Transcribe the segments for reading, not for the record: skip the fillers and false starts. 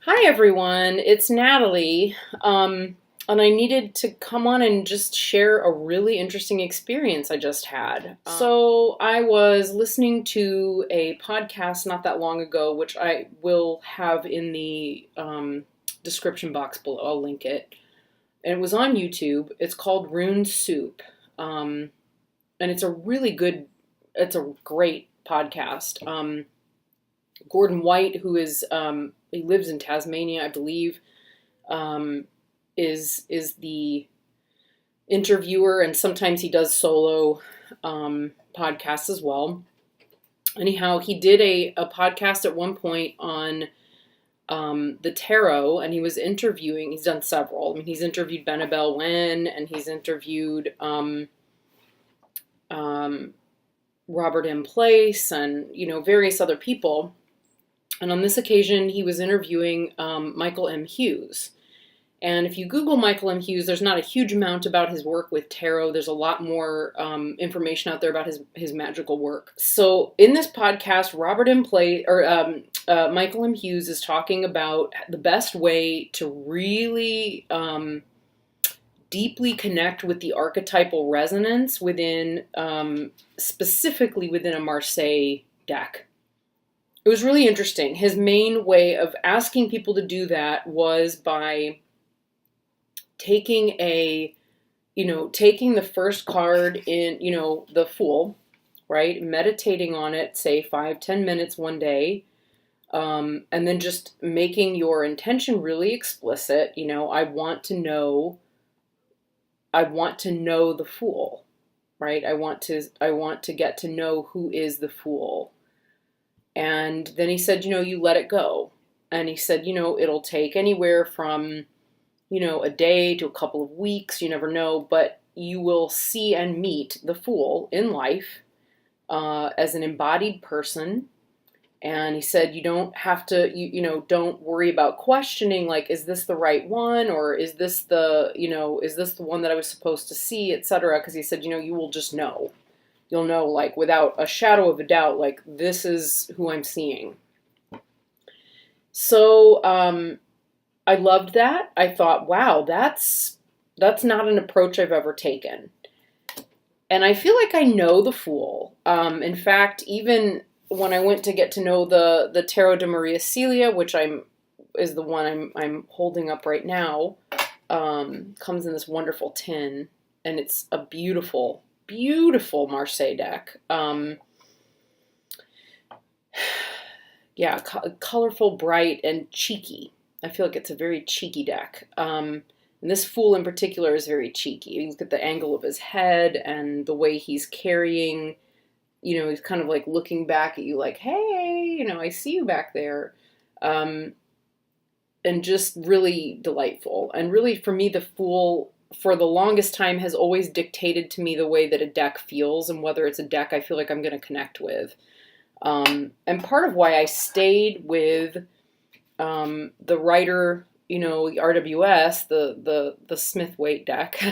Hi everyone, it's Natalie. And I needed to come on and just share a really interesting experience I just had. So I was listening to a podcast not that long ago, which I will have in the description box below. I'll link it. And it was on YouTube. It's called Rune Soup. And it's a great podcast. Gordon White, who is he lives in Tasmania, I believe, um, is the interviewer, and sometimes he does solo podcasts as well. Anyhow, he did a podcast at one point on the tarot, and he was interviewing. He's done several. I mean, he's interviewed Benabel Wen, and he's interviewed Robert M. Place, and various other people. And on this occasion, he was interviewing Michael M. Hughes. And if you Google Michael M. Hughes, there's not a huge amount about his work with tarot. There's a lot more information out there about his magical work. So in this podcast, Michael M. Hughes is talking about the best way to really deeply connect with the archetypal resonance within, specifically within a Marseille deck. It was really interesting. His main way of asking people to do that was by taking taking the first card in, the Fool, right? Meditating on it, say 5-10 minutes one day, and then just making your intention really explicit. I want to know the Fool, right? I want to get to know who is the Fool. And then he said, you let it go. And he said, it'll take anywhere from, a day to a couple of weeks. You never know. But you will see and meet the Fool in life as an embodied person. And he said, you don't have to, don't worry about questioning, like, is this the right one? Or is this is this the one that I was supposed to see, etc. Because he said, you will just know. You'll know, like, without a shadow of a doubt, like, this is who I'm seeing. So I loved that. I thought, wow, that's not an approach I've ever taken. And I feel like I know the Fool. In fact, even when I went to get to know the Tarot de Maria Celia, which is the one I'm holding up right now, comes in this wonderful tin, and it's a beautiful Marseille deck. Colorful, bright, and cheeky. I feel like it's a very cheeky deck. And this Fool in particular is very cheeky. You look at the angle of his head and the way he's carrying, he's kind of like looking back at you like, hey, I see you back there. And just really delightful. And really, for me, the Fool, for the longest time, has always dictated to me the way that a deck feels and whether it's a deck I feel like I'm going to connect with. And part of why I stayed with the writer, the RWS, the Smith-Waite deck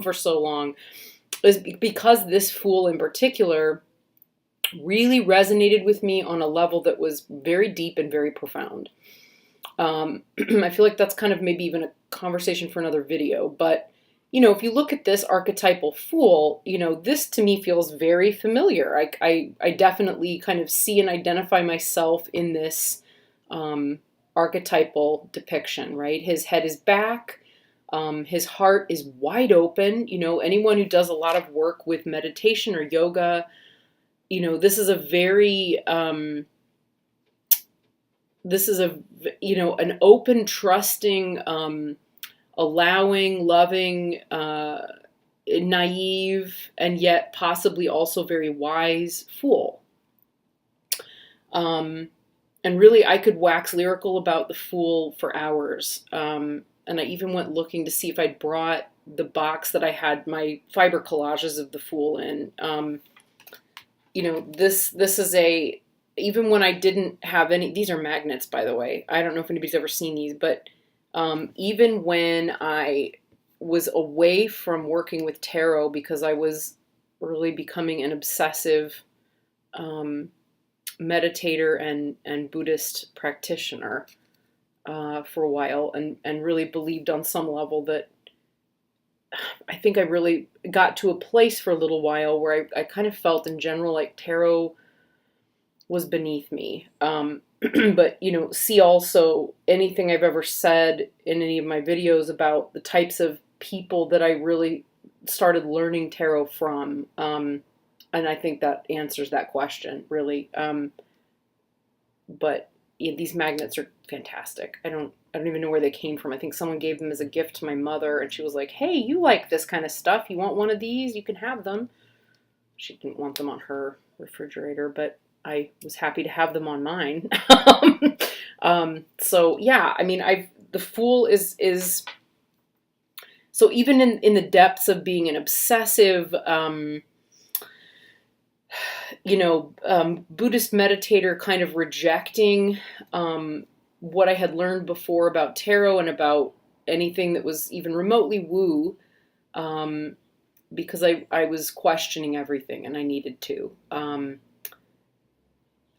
for so long, is because this Fool in particular really resonated with me on a level that was very deep and very profound. I feel like that's kind of maybe even a conversation for another video, but if you look at this archetypal Fool, this to me feels very familiar. I definitely kind of see and identify myself in this archetypal depiction, right? His head is back, his heart is wide open. Anyone who does a lot of work with meditation or yoga, this is a very an open, trusting, allowing, loving, naive, and yet possibly also very wise Fool. And really, I could wax lyrical about the Fool for hours. And I even went looking to see if I'd brought the box that I had my fiber collages of the Fool in. This is even when I didn't have any, these are magnets, by the way. I don't know if anybody's ever seen these, but even when I was away from working with tarot because I was really becoming an obsessive meditator and Buddhist practitioner, for a while, and really believed on some level that I think I really got to a place for a little while where I kind of felt in general like tarot was beneath me. But, you know, see also anything I've ever said in any of my videos about the types of people that I really started learning tarot from. And I think that answers that question, really. But yeah, these magnets are fantastic. I don't even know where they came from. I think someone gave them as a gift to my mother, and she was like, "Hey, you like this kind of stuff. You want one of these? You can have them." She didn't want them on her refrigerator, but I was happy to have them on mine. So yeah, I mean, the Fool is so even in the depths of being an obsessive, you know, Buddhist meditator, kind of rejecting what I had learned before about tarot and about anything that was even remotely woo, because I was questioning everything, and I needed to.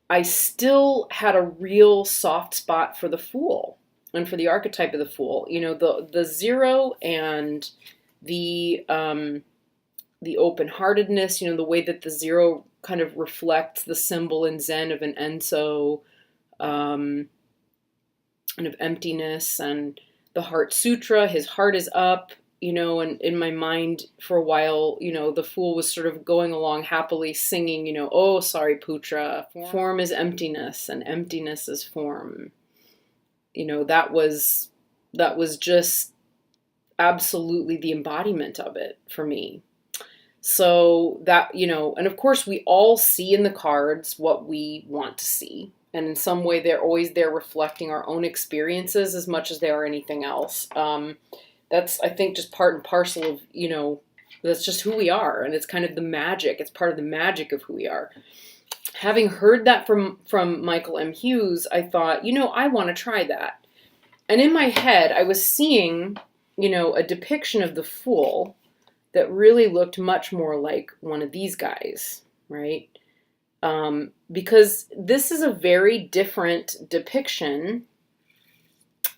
I still had a real soft spot for the Fool and for the archetype of the Fool. You know, the zero and the open-heartedness, you know, the way that the zero kind of reflects the symbol in Zen of an Enso, and of emptiness, and the Heart Sutra, his heart is up, you know, and in my mind for a while, you know, the Fool was sort of going along happily singing, you know, "Oh, sorry, Putra, form is emptiness and emptiness is form." You know, that was just absolutely the embodiment of it for me. So that, you know, and of course we all see in the cards what we want to see. And in some way they're always there reflecting our own experiences as much as they are anything else. That's, I think, just part and parcel of, you know, that's just who we are. And it's kind of the magic. It's part of the magic of who we are. Having heard that from Michael M. Hughes, I thought, you know, I want to try that. And in my head, I was seeing, you know, a depiction of the Fool that really looked much more like one of these guys, right? Because this is a very different depiction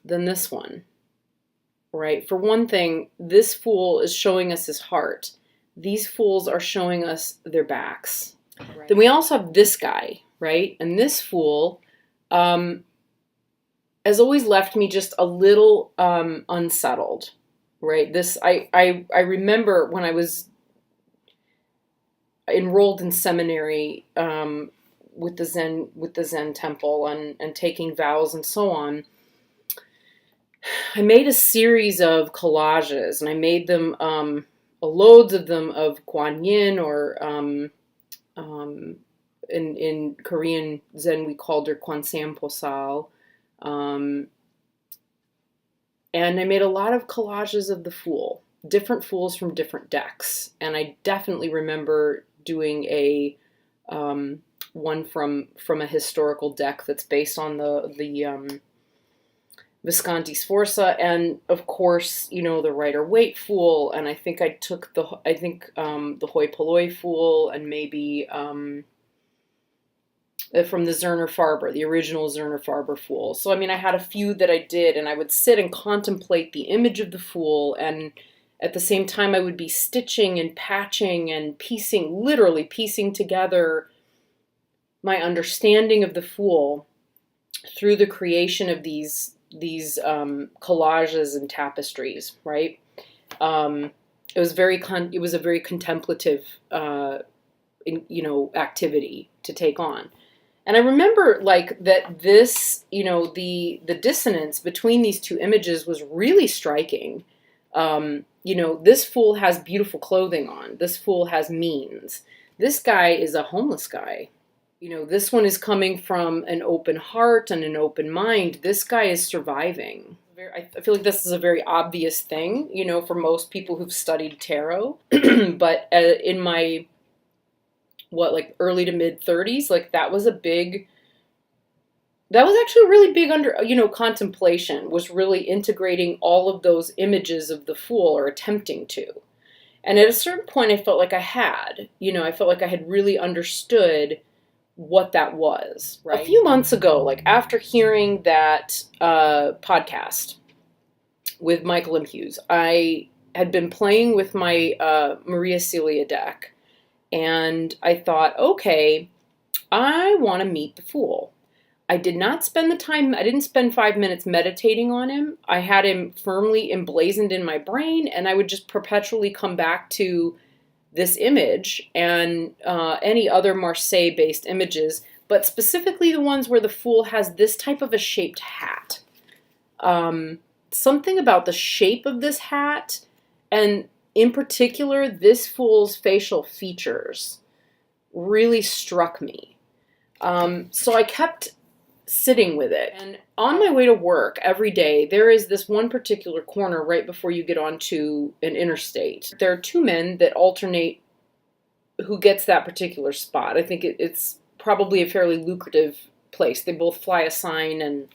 than this one, right? For one thing, this Fool is showing us his heart. These Fools are showing us their backs. Right. Then we also have this guy, right? And this Fool has always left me just a little unsettled, right? This I remember when I was enrolled in seminary with the Zen temple and taking vows and so on. I made a series of collages, and I made them loads of them of Guan Yin, or in Korean Zen we called her Kwanseum Posal. And I made a lot of collages of the Fool, different Fools from different decks. And I definitely remember doing a one from a historical deck that's based on the Visconti Sforza, and of course, you know, the Rider-Waite Fool, and I think I took the Hoi Polloi Fool, and maybe from the Zerner Farber, the original Zerner Farber Fool. So I mean, I had a few that I did, and I would sit and contemplate the image of the Fool, and at the same time I would be stitching and patching and piecing, literally piecing together my understanding of the Fool through the creation of these collages and tapestries, right? It was a very contemplative, you know, activity to take on. And I remember like that this, you know, the dissonance between these two images was really striking. You know, this Fool has beautiful clothing on. This Fool has means. This guy is a homeless guy. You know, this one is coming from an open heart and an open mind. This guy is surviving. I feel like this is a very obvious thing, you know, for most people who've studied tarot. But in my, like early to mid 30s, like that was actually a really big contemplation, was really integrating all of those images of the Fool, or attempting to. And at a certain point I felt like I had really understood what that was, right? A few months ago, like after hearing that podcast with Michael and Hughes, I had been playing with my Maria Celia deck, and I thought, okay, I want to meet the Fool. I did not spend the time, I didn't spend 5 minutes meditating on him. I had him firmly emblazoned in my brain, and I would just perpetually come back to this image and any other Marseille-based images, but specifically the ones where the Fool has this type of a shaped hat. Something about the shape of this hat, and in particular, this Fool's facial features really struck me. So I kept sitting with it. And on my way to work every day, there is this one particular corner right before you get onto an interstate. There are two men that alternate who gets that particular spot. I think it's probably a fairly lucrative place. They both fly a sign and,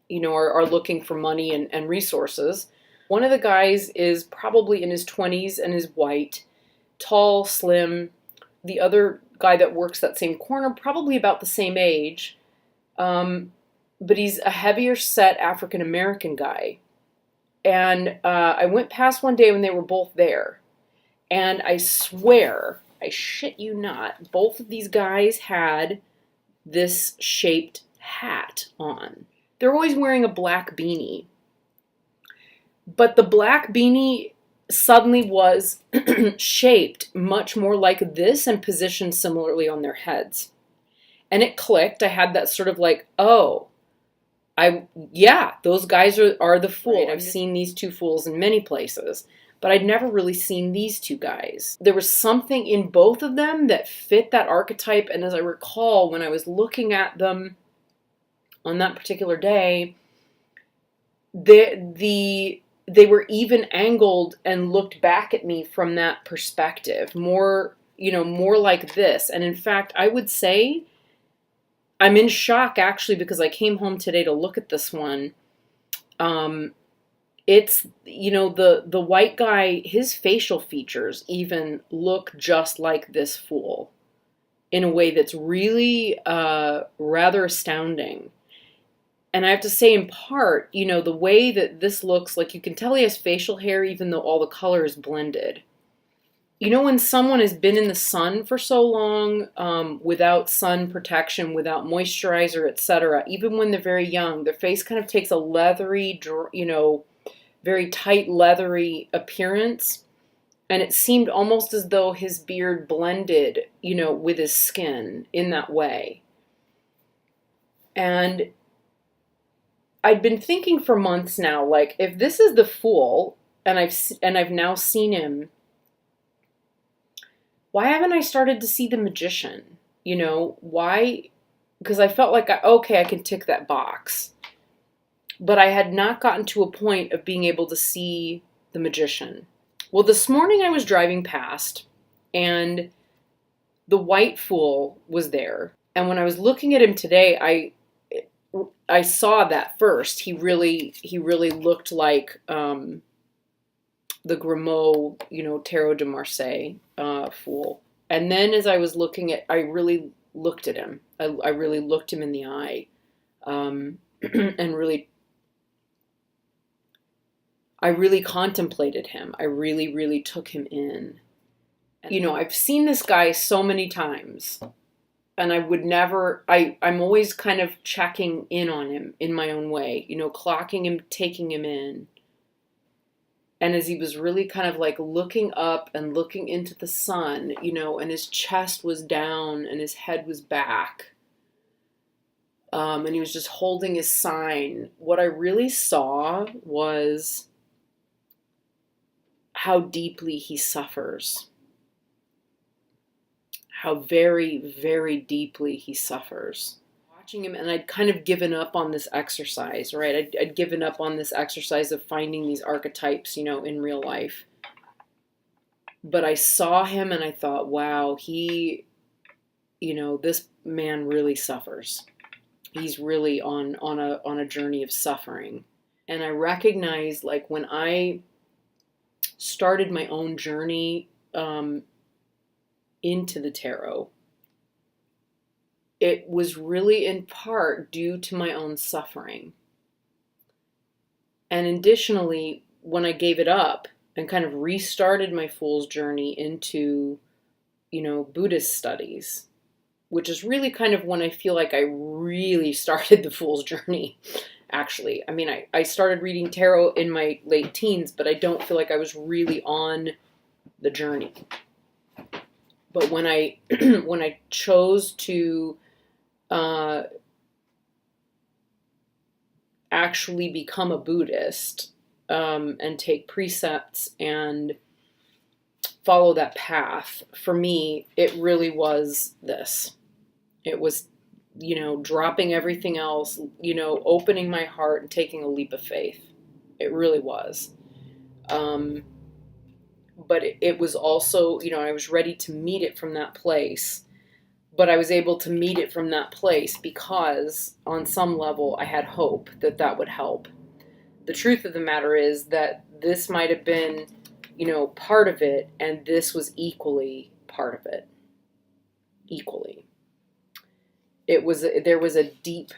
you know, are looking for money and resources. One of the guys is probably in his 20s and is white, tall, slim. The other guy that works that same corner, probably about the same age, but he's a heavier set African-American guy. And I went past one day when they were both there, and I swear, I shit you not, both of these guys had this shaped hat on. They're always wearing a black beanie, but the black beanie suddenly was shaped much more like this and positioned similarly on their heads. And it clicked. I had that sort of like, oh, yeah, those guys are the Fool. Right. I've seen these two Fools in many places, but I'd never really seen these two guys. There was something in both of them that fit that archetype, and as I recall, when I was looking at them on that particular day, they were even angled and looked back at me from that perspective, more like this. And in fact, I would say I'm in shock, actually, because I came home today to look at this one. It's, the white guy, his facial features even look just like this Fool in a way that's really rather astounding. And I have to say, in part, the way that this looks, like you can tell he has facial hair even though all the color is blended. When someone has been in the sun for so long, without sun protection, without moisturizer, etc., even when they're very young, their face kind of takes a leathery, very tight, leathery appearance. And it seemed almost as though his beard blended, with his skin in that way. And I'd been thinking for months now, like, if this is the Fool, and I've now seen him, why haven't I started to see the Magician? Why? Because I felt like, okay, I can tick that box. But I had not gotten to a point of being able to see the Magician. Well, this morning I was driving past, and the white Fool was there. And when I was looking at him today, I saw that first. He really looked like the Grimaud, Tarot de Marseille Fool. And then as I was looking at, I really looked at him. I really looked him in the eye, and I really contemplated him. I really took him in. And, I've seen this guy so many times, and I would never, I'm always kind of checking in on him in my own way, clocking him, taking him in. And as he was really kind of like looking up and looking into the sun, and his chest was down and his head was back, and he was just holding his sign, what I really saw was how deeply he suffers. How very, very deeply he suffers. Watching him, and I'd kind of given up on this exercise, right? I'd given up on this exercise of finding these archetypes, in real life. But I saw him and I thought, wow, he, this man really suffers. He's really on a journey of suffering. And I recognized, like, when I started my own journey into the tarot, it was really in part due to my own suffering. And additionally, when I gave it up and kind of restarted my fool's journey into, Buddhist studies, which is really kind of when I feel like I really started the fool's journey, actually. I mean, I started reading tarot in my late teens, but I don't feel like I was really on the journey. But when I when I chose to actually become a Buddhist, and take precepts and follow that path, for me, it really was this. It was, dropping everything else, opening my heart and taking a leap of faith. It really was. But it was also, I was ready to meet it from that place. But I was able to meet it from that place because, on some level, I had hope that that would help. The truth of the matter is that this might have been, part of it, and this was equally part of it. Equally. There was a deep,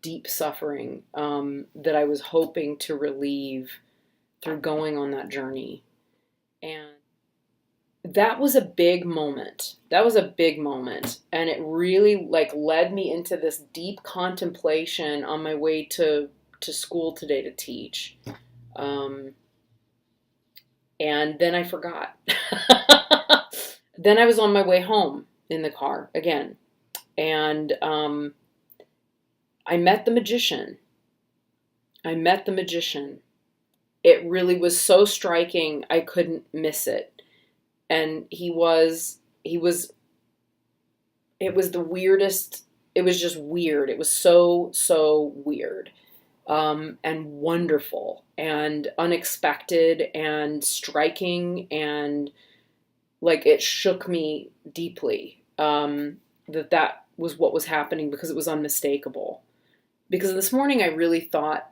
deep suffering that I was hoping to relieve through going on that journey. And that was a big moment. And it really led me into this deep contemplation on my way to school today to teach. And then I forgot. Then I was on my way home in the car again. And I met the magician. It really was so striking, I couldn't miss it. And it was the weirdest, it was just weird. It was so weird. And wonderful and unexpected and striking, and it shook me deeply, that was what was happening, because it was unmistakable. Because this morning I really thought,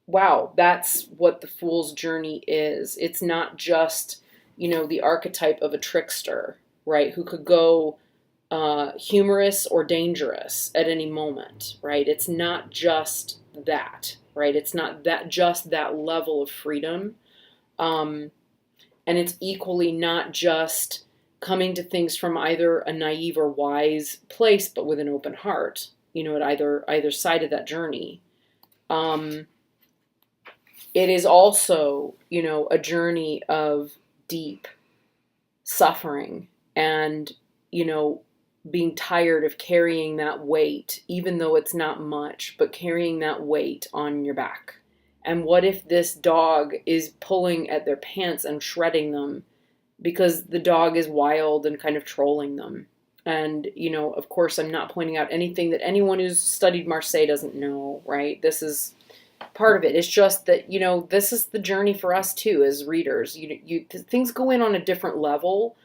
wow, that's what the fool's journey is. It's not just, the archetype of a trickster, right, who could go humorous or dangerous at any moment, right? It's not just that, right? It's not just that level of freedom. And it's equally not just coming to things from either a naive or wise place, but with an open heart, at either side of that journey. It is also, a journey of deep suffering and, being tired of carrying that weight, even though it's not much, but carrying that weight on your back. And what if this dog is pulling at their pants and shredding them because the dog is wild and kind of trolling them? And, of course, I'm not pointing out anything that anyone who's studied Marseille doesn't know, right? This is part of it. It's just that, this is the journey for us too as readers. Things go in on a different level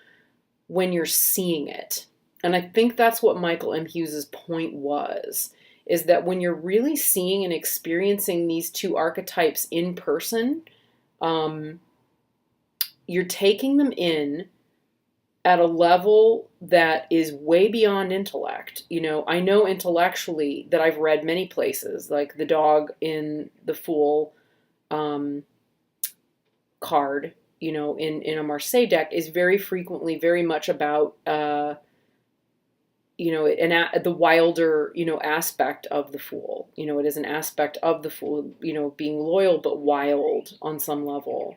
when you're seeing it. And I think that's what Michael M. Hughes's point was, is that when you're really seeing and experiencing these two archetypes in person, you're taking them in at a level that is way beyond intellect. I know intellectually that I've read many places, like the dog in the Fool card, in a Marseille deck is very frequently very much about the wilder, aspect of the Fool. It is an aspect of the Fool, being loyal but wild on some level.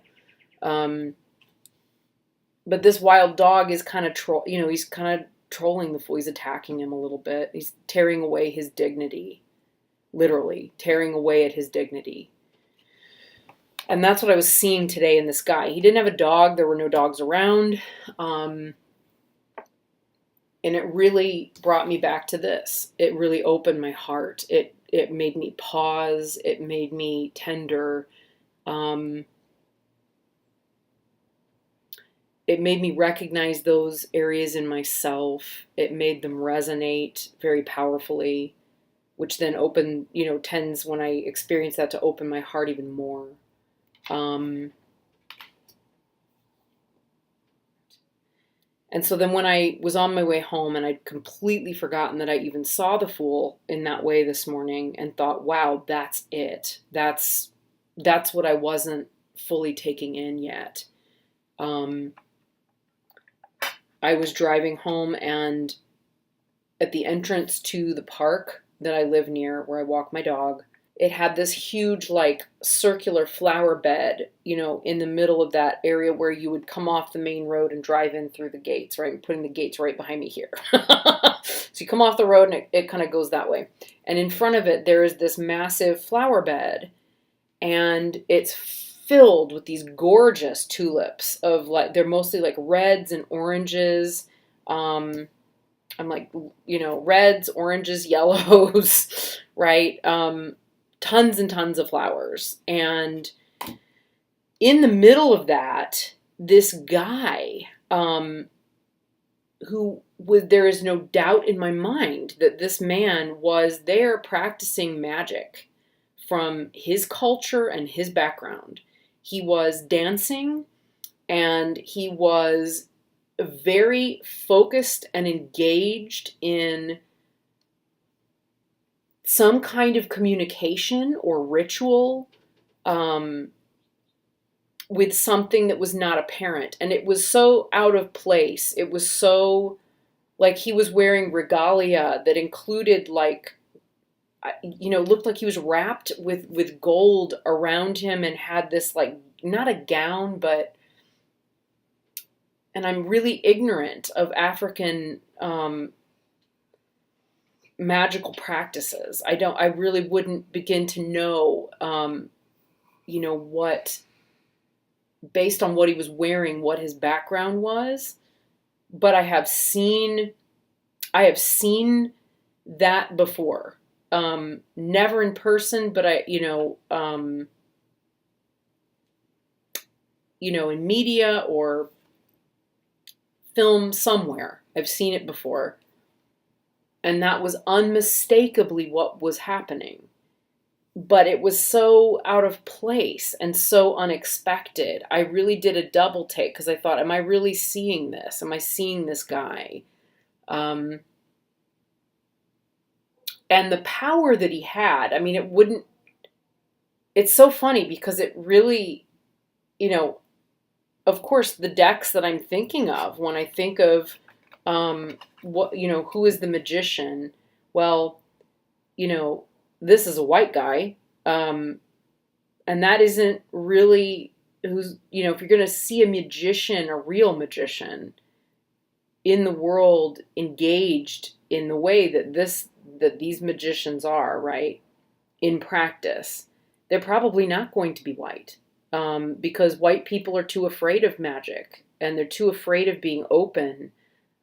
But this wild dog is kind of he's kind of trolling the Fool. He's attacking him a little bit. He's tearing away his dignity, literally tearing away at his dignity. And that's what I was seeing today in this guy. He didn't have a dog. There were no dogs around. And it really brought me back to this. It really opened my heart. It made me pause. It made me tender. It made me recognize those areas in myself. It made them resonate very powerfully, which then tends, when I experience that, to open my heart even more. And so then when I was on my way home and I'd completely forgotten that I even saw the Fool in that way this morning and thought, wow, that's it. That's what I wasn't fully taking in yet. I was driving home, and at the entrance to the park that I live near where I walk my dog, it had this huge, like, circular flower bed, in the middle of that area where you would come off the main road and drive in through the gates, right? I'm putting the gates right behind me here. So you come off the road and it kind of goes that way. And in front of it, there is this massive flower bed, and it's filled with these gorgeous tulips of, like, they're mostly like reds and oranges. I'm like, reds, oranges, yellows, right? Tons and tons of flowers. And in the middle of that, this guy, there is no doubt in my mind that this man was there practicing magic from his culture and his background. He was dancing, and he was very focused and engaged in some kind of communication or ritual with something that was not apparent. And it was so out of place. It was so, like, he was wearing regalia that included, like, looked like he was wrapped with gold around him and had this, like, not a gown, but, and I'm really ignorant of African magical practices. I really wouldn't begin to know, what, based on what he was wearing, what his background was. But I have seen that before. Never in person, but in media or film somewhere, I've seen it before. And that was unmistakably what was happening. But it was so out of place and so unexpected. I really did a double take because I thought, am I really seeing this? Am I seeing this guy? And the power that he had, I mean, it's so funny because it really, of course, the decks that I'm thinking of when I think of, who is the magician? Well, this is a white guy. And that isn't really who's, if you're going to see a magician, a real magician in the world engaged in the way that these magicians are, right, in practice, they're probably not going to be white, because white people are too afraid of magic, and they're too afraid of being open,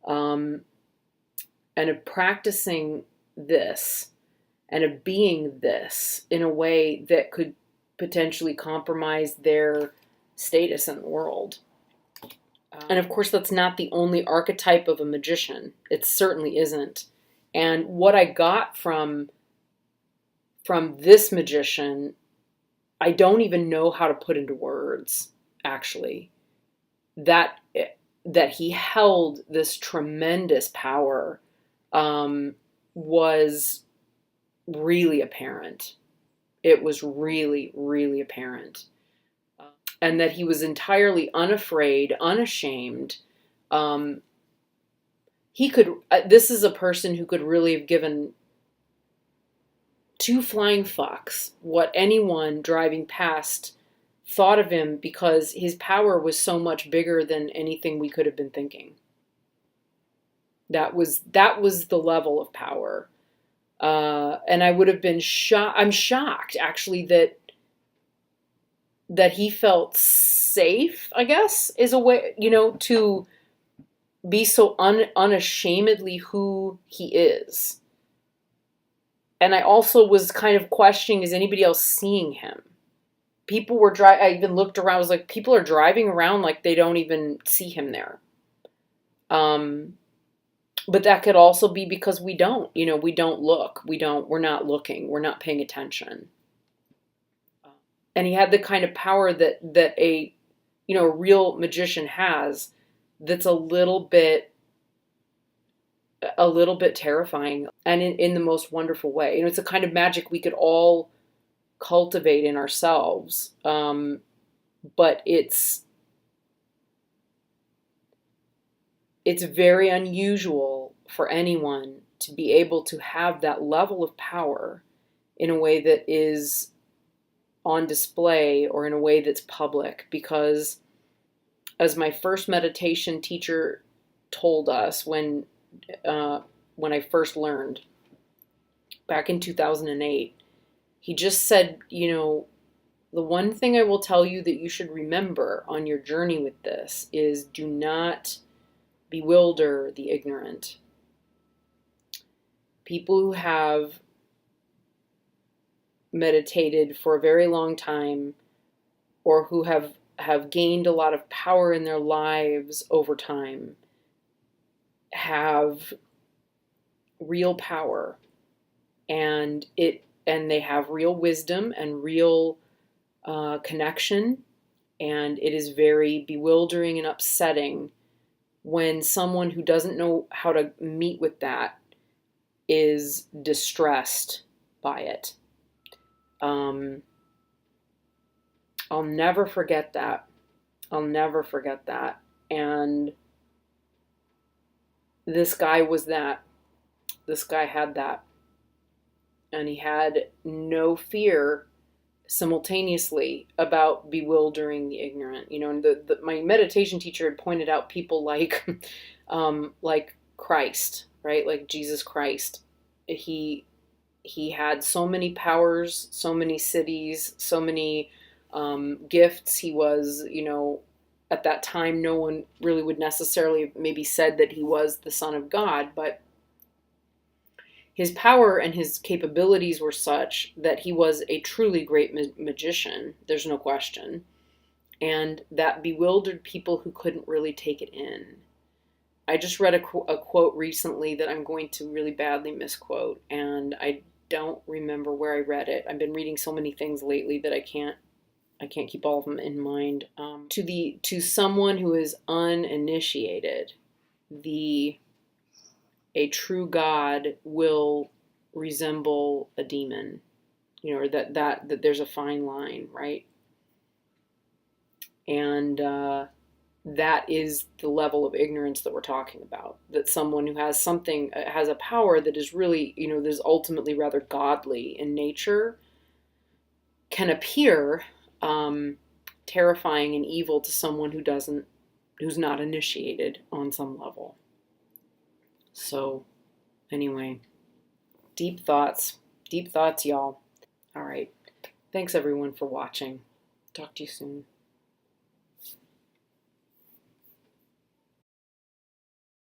and of practicing this, and of being this in a way that could potentially compromise their status in the world. And of course, that's not the only archetype of a magician. It certainly isn't. And what I got from this magician, I don't even know how to put into words, actually. That he held this tremendous power was really apparent. It was really, really apparent. And that he was entirely unafraid, unashamed. This is a person who could really have given two flying fucks what anyone driving past thought of him, because his power was so much bigger than anything we could have been thinking. That was the level of power. And I would have been shocked. I'm shocked, actually, that he felt safe, I guess, is a way, to be so unashamedly who he is. And I also was kind of questioning, is anybody else seeing him? People were I even looked around, I was like, people are driving around like they don't even see him there. But that could also be because we don't look. We're not looking. We're not paying attention. And he had the kind of power that a real magician has, that's a little bit terrifying, and in the most wonderful way. It's a kind of magic we could all cultivate in ourselves, but it's very unusual for anyone to be able to have that level of power in a way that is on display or in a way that's public. Because as my first meditation teacher told us when I first learned back in 2008, he just said, the one thing I will tell you that you should remember on your journey with this is, do not bewilder the ignorant. People who have meditated for a very long time, or who have gained a lot of power in their lives over time, have real power, and they have real wisdom and real connection, and it is very bewildering and upsetting when someone who doesn't know how to meet with that is distressed by it. I'll never forget that. I'll never forget that. And this guy was that. This guy had that. And he had no fear simultaneously about bewildering the ignorant. And my meditation teacher had pointed out people like Christ, right? Like Jesus Christ. He had so many powers, so many cities, so many gifts. He was, at that time, no one really would necessarily maybe said that he was the Son of God, but his power and his capabilities were such that he was a truly great magician. There's no question. And that bewildered people who couldn't really take it in. I just read a quote recently that I'm going to really badly misquote, and I don't remember where I read it. I've been reading so many things lately that I can't keep all of them in mind. To someone who is uninitiated, a true God will resemble a demon, or that there's a fine line, right? And that is the level of ignorance that we're talking about. That someone who has has a power that is really, that is ultimately rather godly in nature, can appear terrifying and evil to someone who's not initiated on some level. So, anyway, deep thoughts, y'all. All right. Thanks everyone for watching. Talk to you soon.